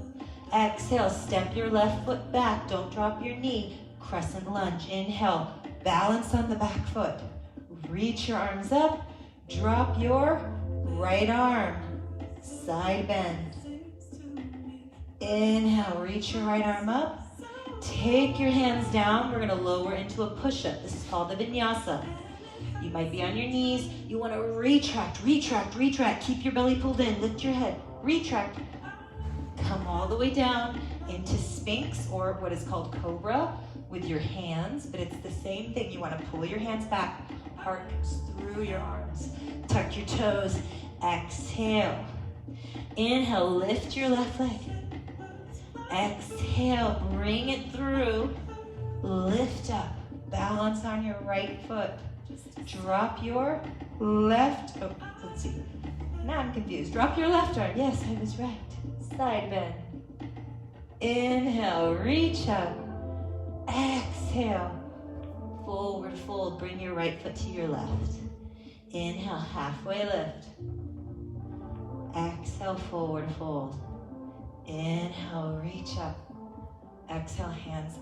Exhale, step your left foot back, don't drop your knee. Crescent lunge, inhale, balance on the back foot. Reach your arms up, drop your right arm, side bend. Inhale, reach your right arm up. Take your hands down. We're going to lower into a push-up. This is called the vinyasa. You might be on your knees. You want to retract, retract, retract. Keep your belly pulled in. Lift your head. Retract. Come all the way down into Sphinx, or what is called Cobra, with your hands. But it's the same thing. You want to pull your hands back. Heart comes through your arms. Tuck your toes. Exhale. Inhale, lift your left leg. Exhale, bring it through. Lift up. Balance on your right foot. Drop your left, let's see. Now I'm confused. Drop your left arm. Yes, I was right. Side bend. Inhale, reach up. Exhale, forward fold. Bring your right foot to your left. Inhale, halfway lift. Exhale, forward fold. Inhale, reach up. Exhale, hands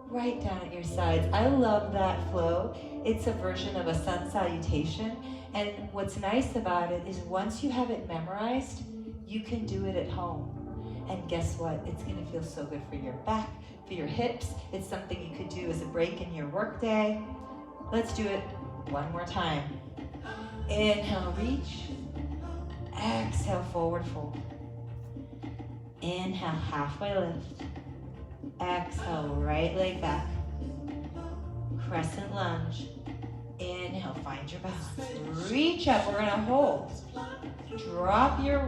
right down at your sides. I love that flow. It's a version of a sun salutation. And what's nice about it is once you have it memorized, you can do it at home. And guess what? It's gonna feel so good for your back, for your hips. It's something you could do as a break in your workday. Let's do it one more time. Inhale, reach. Exhale, forward fold. Inhale, halfway lift. Exhale, right leg back. Crescent lunge. Inhale, find your balance. Reach up, we're gonna hold. Drop your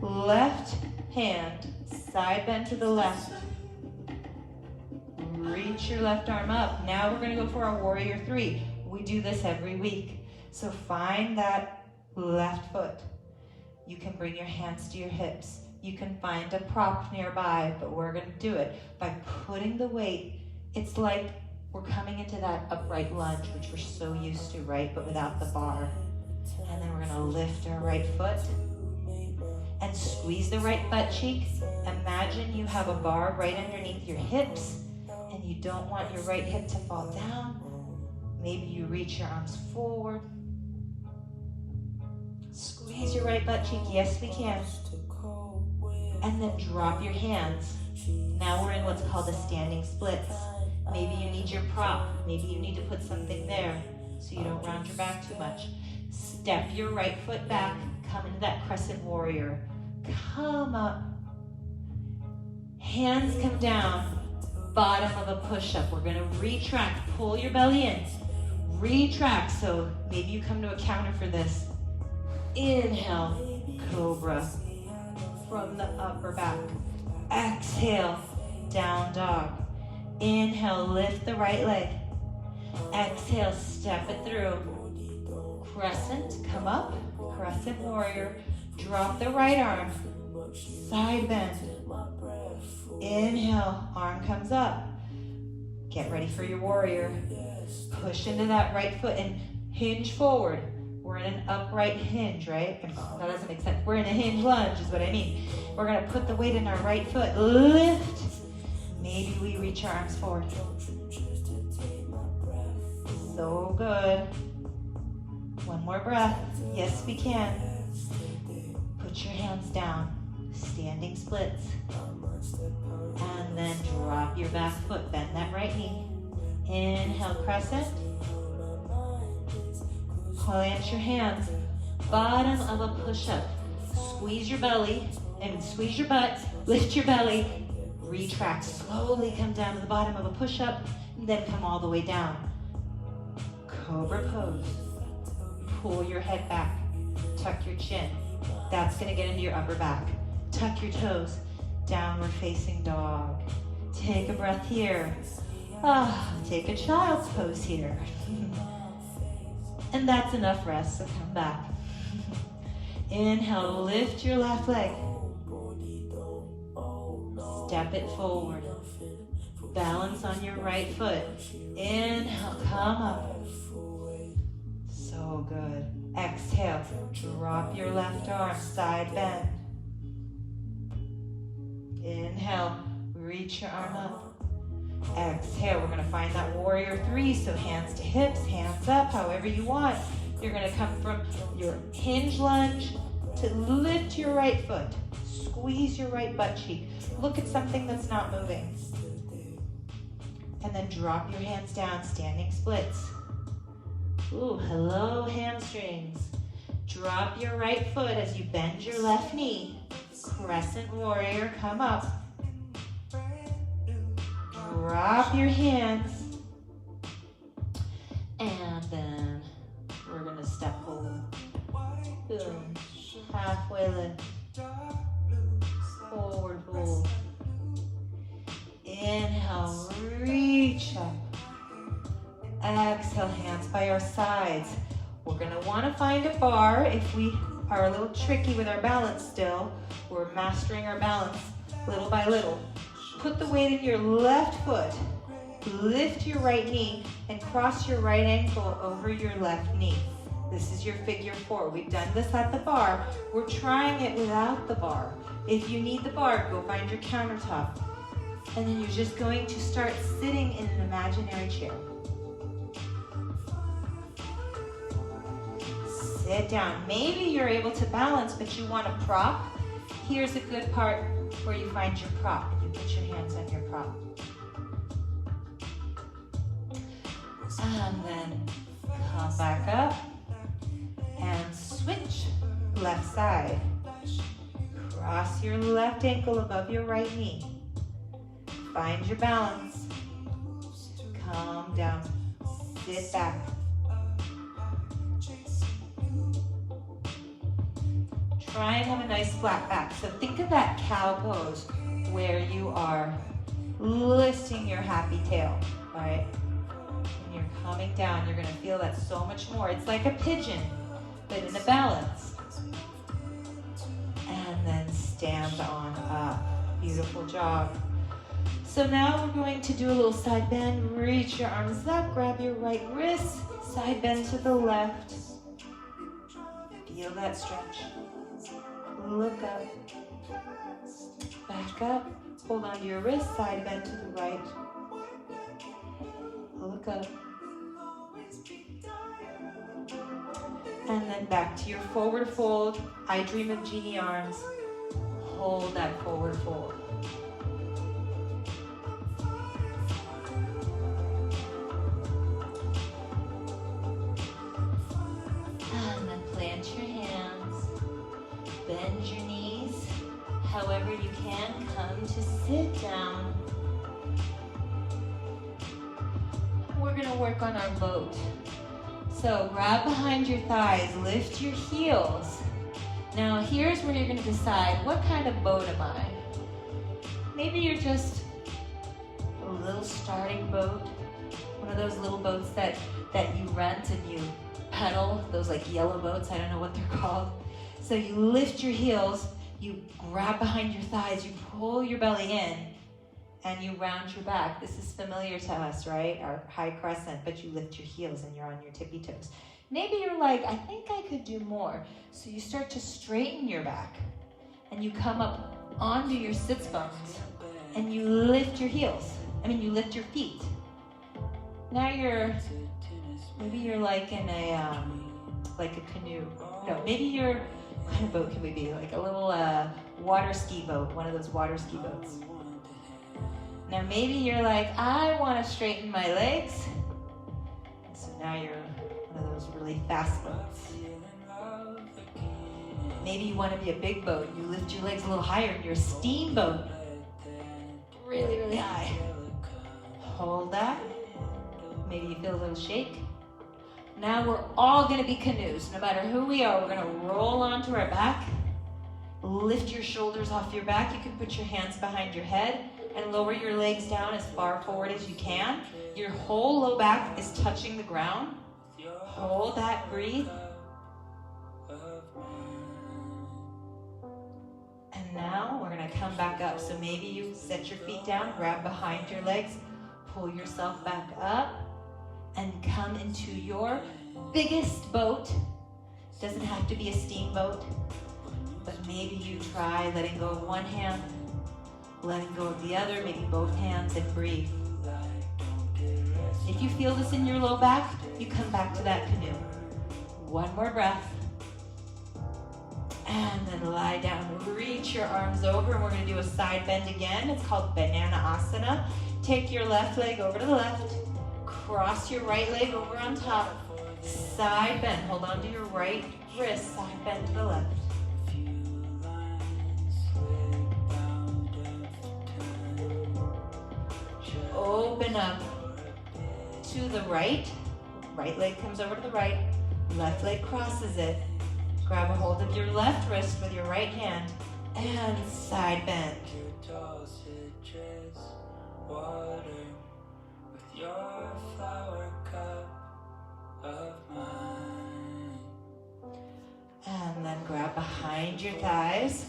left hand, side bend to the left. Reach your left arm up. Now we're gonna go for our warrior three. We do this every week. So find that left foot. You can bring your hands to your hips. You can find a prop nearby, but we're gonna do it by putting the weight. It's like we're coming into that upright lunge, which we're so used to, right? But without the bar. And then we're gonna lift our right foot and squeeze the right butt cheek. Imagine you have a bar right underneath your hips and you don't want your right hip to fall down. Maybe you reach your arms forward. Squeeze your right butt cheek, yes we can. And then drop your hands. Now we're in what's called a standing splits. Maybe you need your prop. Maybe you need to put something there so you don't round your back too much. Step your right foot back, come into that crescent warrior. Come up. Hands come down, bottom of a push-up. We're gonna retract, pull your belly in. Retract, so maybe you come to a counter for this. Inhale, cobra from the upper back. Exhale, down dog. Inhale, lift the right leg. Exhale, step it through. Crescent, come up, crescent warrior, drop the right arm, side bend. Inhale, arm comes up. Get ready for your warrior. Push into that right foot and hinge forward. We're in an upright hinge, right? That doesn't make sense. We're in a hinge lunge is what I mean. We're gonna put the weight in our right foot. Lift. Maybe we reach our arms forward. So good. One more breath. Yes, we can. Put your hands down. Standing splits. And then drop your back foot. Bend that right knee. Inhale, crescent. Plant your hands. Bottom of a push-up. Squeeze your belly and squeeze your butt. Lift your belly. Retract. Slowly come down to the bottom of a push-up. And then come all the way down. Cobra pose. Pull your head back. Tuck your chin. That's going to get into your upper back. Tuck your toes. Downward facing dog. Take a breath here. Take a child's pose here. And that's enough rest, so come back. Inhale, lift your left leg. Step it forward. Balance on your right foot. Inhale, come up. So good. Exhale, drop your left arm, side bend. Inhale, reach your arm up. Exhale, we're gonna find that warrior three, so hands to hips, hands up, however you want. You're gonna come from your hinge lunge to lift your right foot. Squeeze your right butt cheek. Look at something that's not moving. And then drop your hands down, standing splits. Ooh, hello hamstrings. Drop your right foot as you bend your left knee. Crescent warrior, come up. Drop your hands. And then we're gonna step forward. Boom. Halfway lift. Forward fold. Inhale, reach up. Exhale, hands by our sides. We're gonna wanna find a bar. If we are a little tricky with our balance still, we're mastering our balance little by little. Put the weight in your left foot. Lift your right knee and cross your right ankle over your left knee. This is your figure four. We've done this at the bar. We're trying it without the bar. If you need the bar, go find your countertop. And then you're just going to start sitting in an imaginary chair. Sit down. Maybe you're able to balance, but you want a prop. Here's a good part where you find your prop. You put your hands on your prop. And then come back up and switch left side. Cross your left ankle above your right knee. Find your balance. Calm down. Sit back. Try and have a nice flat back. So think of that cow pose where you are lifting your happy tail, right? When you're coming down, you're gonna feel that so much more. It's like a pigeon, but in a balance. And then stand on up. Beautiful job. So now we're going to do a little side bend. Reach your arms up, grab your right wrist, side bend to the left. Feel that stretch. Look up. Back up. Hold on to your wrist, side bend to the right. Look up. And then back to your forward fold. I dream of genie arms. Hold that forward fold. And then plant your hands. Bend your knees. However you can, come to sit down. We're going to work on our boat. So grab behind your thighs, lift your heels. Now here's where you're going to decide, what kind of boat am I? Maybe you're just a little starting boat, one of those little boats that you rent and you pedal, those like yellow boats, I don't know what they're called. So you lift your heels, you grab behind your thighs, you pull your belly in, and you round your back. This is familiar to us, right? Our high crescent, but you lift your heels and you're on your tippy toes. Maybe you're like, I think I could do more. So you start to straighten your back and you come up onto your sits bones and you lift your heels. You lift your feet. Now maybe you're like in a canoe. No, maybe you're, what kind of boat can we be? Like a little water ski boat, one of those water ski boats. Now maybe you're like, I want to straighten my legs. And so now you're one of those really fast boats. Maybe you want to be a big boat. You lift your legs a little higher and you're a steamboat. Really, really high. Hold that. Maybe you feel a little shake. Now we're all going to be canoes. No matter who we are, we're going to roll onto our back. Lift your shoulders off your back. You can put your hands behind your head and lower your legs down as far forward as you can. Your whole low back is touching the ground. Hold that, breathe. And now we're going to come back up. So maybe you set your feet down, grab behind your legs, pull yourself back up, and come into your biggest boat. Doesn't have to be a steamboat, but maybe you try letting go of one hand, letting go of the other, maybe both hands, and breathe. If you feel this in your low back, you come back to that canoe. One more breath. And then lie down. Reach your arms over, and we're going to do a side bend again. It's called banana asana. Take your left leg over to the left. Cross your right leg over on top. Side bend. Hold on to your right wrist. Side bend to the left. Open up to the right. Right leg comes over to the right. Left leg crosses it. Grab a hold of your left wrist with your right hand and side bend. And then grab behind your thighs.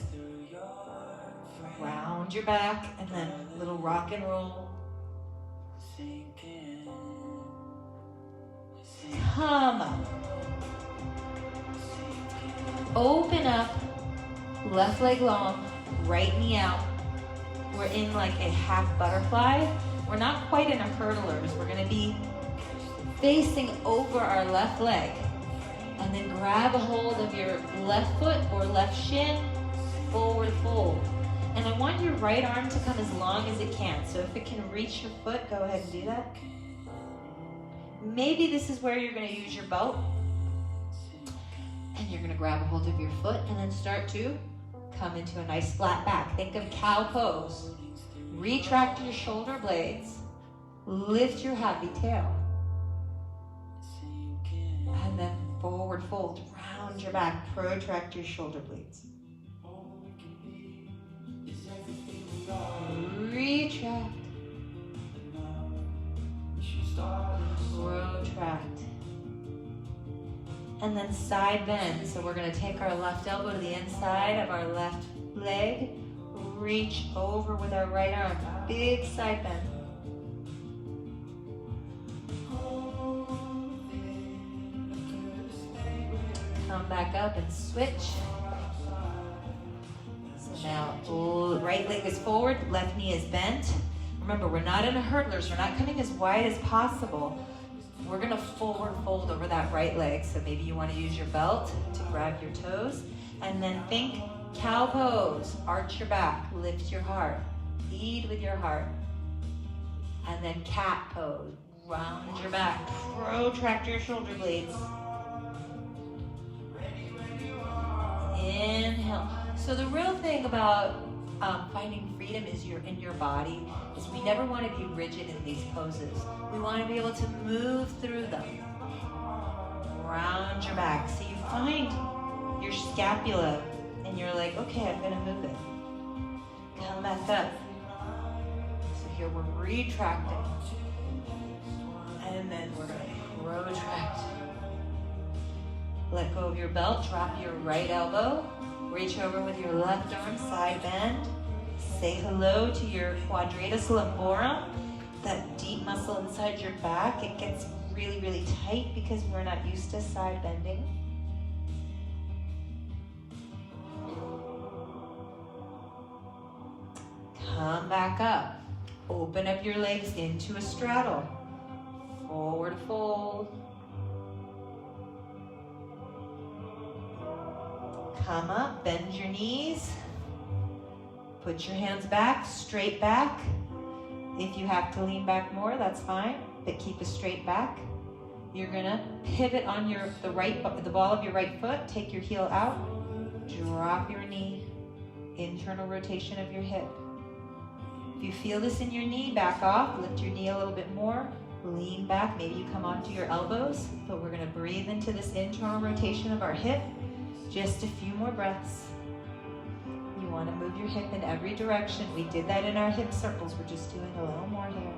Round your back and then a little rock and roll. Come up. Open up, left leg long, right knee out. We're in like a half butterfly. We're not quite in a hurdlers. We're gonna be facing over our left leg. And then grab a hold of your left foot or left shin, forward fold. And I want your right arm to come as long as it can. So if it can reach your foot, go ahead and do that. Maybe this is where you're gonna use your belt. And you're gonna grab a hold of your foot and then start to come into a nice flat back. Think of cow pose. Retract your shoulder blades. Lift your happy tail. And then forward fold. Round your back. Protract your shoulder blades. Retract. Protract. And then side bend. So we're going to take our left elbow to the inside of our left leg. Reach over with our right arm. Big side bend. Come back up and switch. So now right leg is forward, left knee is bent. Remember, we're not in a hurdlers. We're not coming as wide as possible. We're going to forward fold over that right leg. So maybe you want to use your belt to grab your toes. And then think cow pose. Arch your back. Lift your heart. Lead with your heart. And then cat pose. Round your back. Protract your shoulder blades. Inhale. So the real thing about finding freedom is in your body is we never want to be rigid in these poses. We want to be able to move through them. Round your back. So you find your scapula and you're like, okay, I'm going to move it. Come back up. So here we're retracting. And then we're going to protract. Let go of your belt, drop your right elbow, reach over with your left arm, side bend. Say hello to your quadratus lumborum, that deep muscle inside your back. It gets really, really tight because we're not used to side bending. Come back up. Open up your legs into a straddle. Forward fold. Come up, bend your knees. Put your hands back, straight back. If you have to lean back more, that's fine, but keep a straight back. You're gonna pivot on the ball of your right foot, take your heel out, drop your knee, internal rotation of your hip. If you feel this in your knee, back off, lift your knee a little bit more, lean back, maybe you come onto your elbows, but we're gonna breathe into this internal rotation of our hip. Just a few more breaths. You wanna move your hip in every direction. We did that in our hip circles. We're just doing a little more here.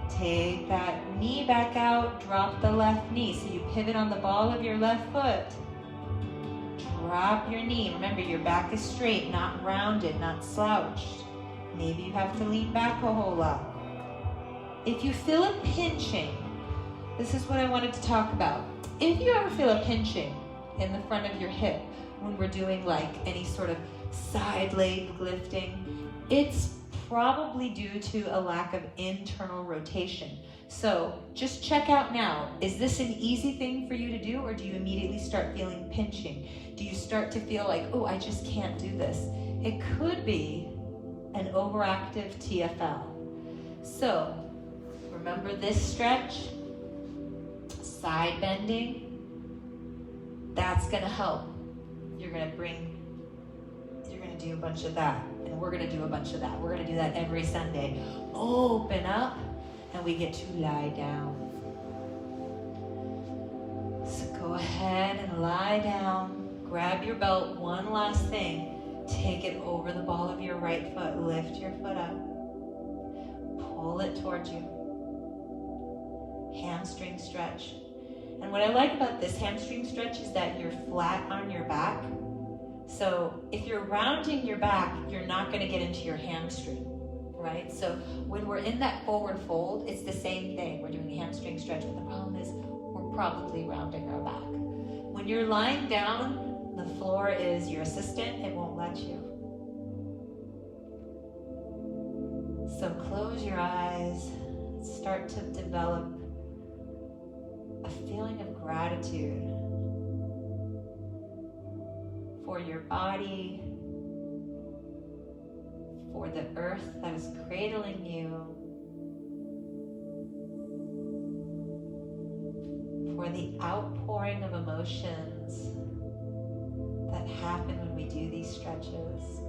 Take that knee back out, drop the left knee. So you pivot on the ball of your left foot. Drop your knee. Remember, your back is straight, not rounded, not slouched. Maybe you have to lean back a whole lot. If you feel a pinching, this is what I wanted to talk about. If you ever feel a pinching in the front of your hip when we're doing like any sort of side leg lifting, it's probably due to a lack of internal rotation. So just check out now. Is this an easy thing for you to do, or do you immediately start feeling pinching? Do you start to feel like, oh, I just can't do this? It could be an overactive TFL. So remember this stretch, side bending, that's gonna help. You're gonna do a bunch of that, and we're gonna do a bunch of that. We're gonna do that every Sunday. Open up, and we get to lie down. So go ahead and lie down. Grab your belt, one last thing. Take it over the ball of your right foot. Lift your foot up. Pull it towards you. Hamstring stretch. And what I like about this hamstring stretch is that you're flat on your back. So if you're rounding your back, you're not going to get into your hamstring, right? So when we're in that forward fold, it's the same thing. We're doing a hamstring stretch, but the problem is we're probably rounding our back. When you're lying down, the floor is your assistant. It won't let you. So close your eyes. Start to develop a feeling of gratitude for your body, for the earth that is cradling you, for the outpouring of emotions that happen when we do these stretches.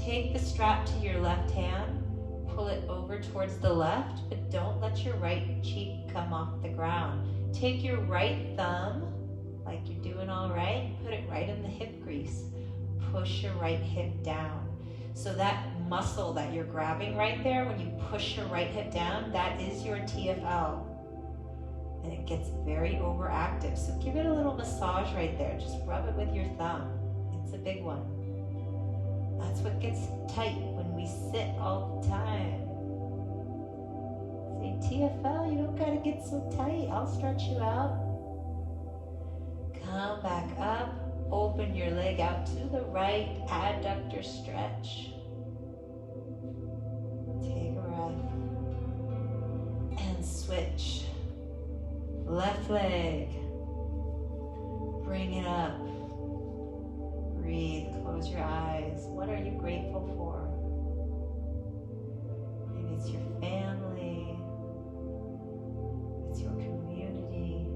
Take the strap to your left hand, pull it over towards the left, but don't let your right cheek come off the ground. Take your right thumb, like you're doing all right, put it right in the hip crease. Push your right hip down. So that muscle that you're grabbing right there, when you push your right hip down, that is your TFL. And it gets very overactive. So give it a little massage right there. Just rub it with your thumb. It's a big one. That's what gets tight when we sit all the time. Say, TFL, you don't gotta get so tight. I'll stretch you out. Come back up. Open your leg out to the right. Adductor stretch. Take a breath. And switch. Left leg. Bring it up. Breathe. Close your eyes. What are you grateful for? Maybe it's your family. It's your community.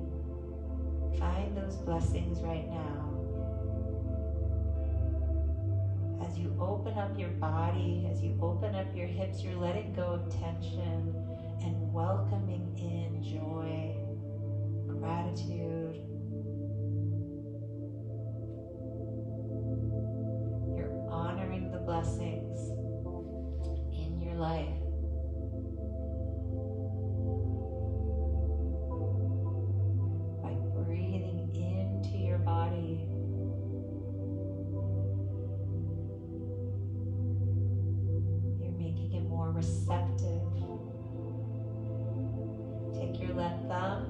Find those blessings right now. As you open up your body, as you open up your hips, you're letting go of tension and welcoming in joy, gratitude. You're honoring the blessings in your life. receptive. Take your left thumb,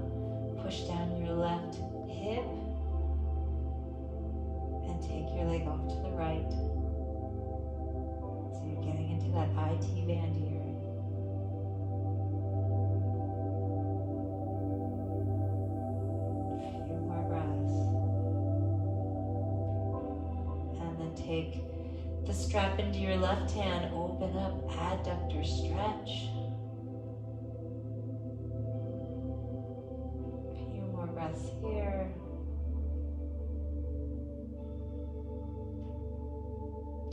push down your left hip, and take your leg off to the right. So you're getting into that IT band here. A few more breaths. And then take the strap into your left hand, open up, adductor stretch. A few more breaths here.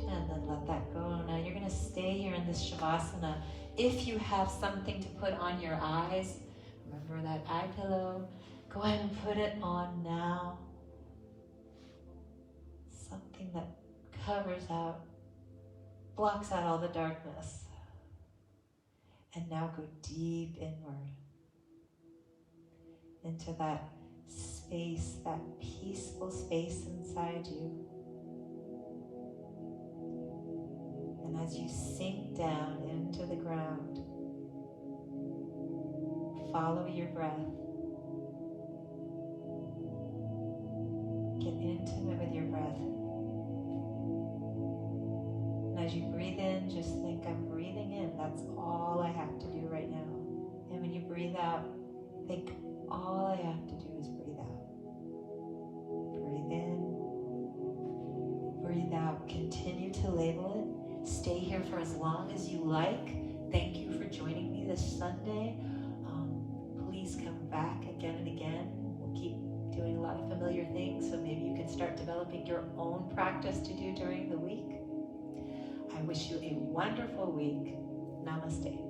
And then let that go. Now you're going to stay here in this Shavasana. If you have something to put on your eyes, remember that eye pillow, go ahead and put it on now. Something that covers out, blocks out all the darkness. And now go deep inward into that space, that peaceful space inside you. And as you sink down into the ground, follow your breath. Get intimate with your breath. And as you breathe in, just think, I'm breathing in. That's all I have to do right now. And when you breathe out, think, all I have to do is breathe out. Breathe in, breathe out. Continue to label it. Stay here for as long as you like. Thank you for joining me this Sunday. Please come back again and again. We'll keep doing a lot of familiar things, so maybe you can start developing your own practice to do during the week. I wish you a wonderful week. Namaste.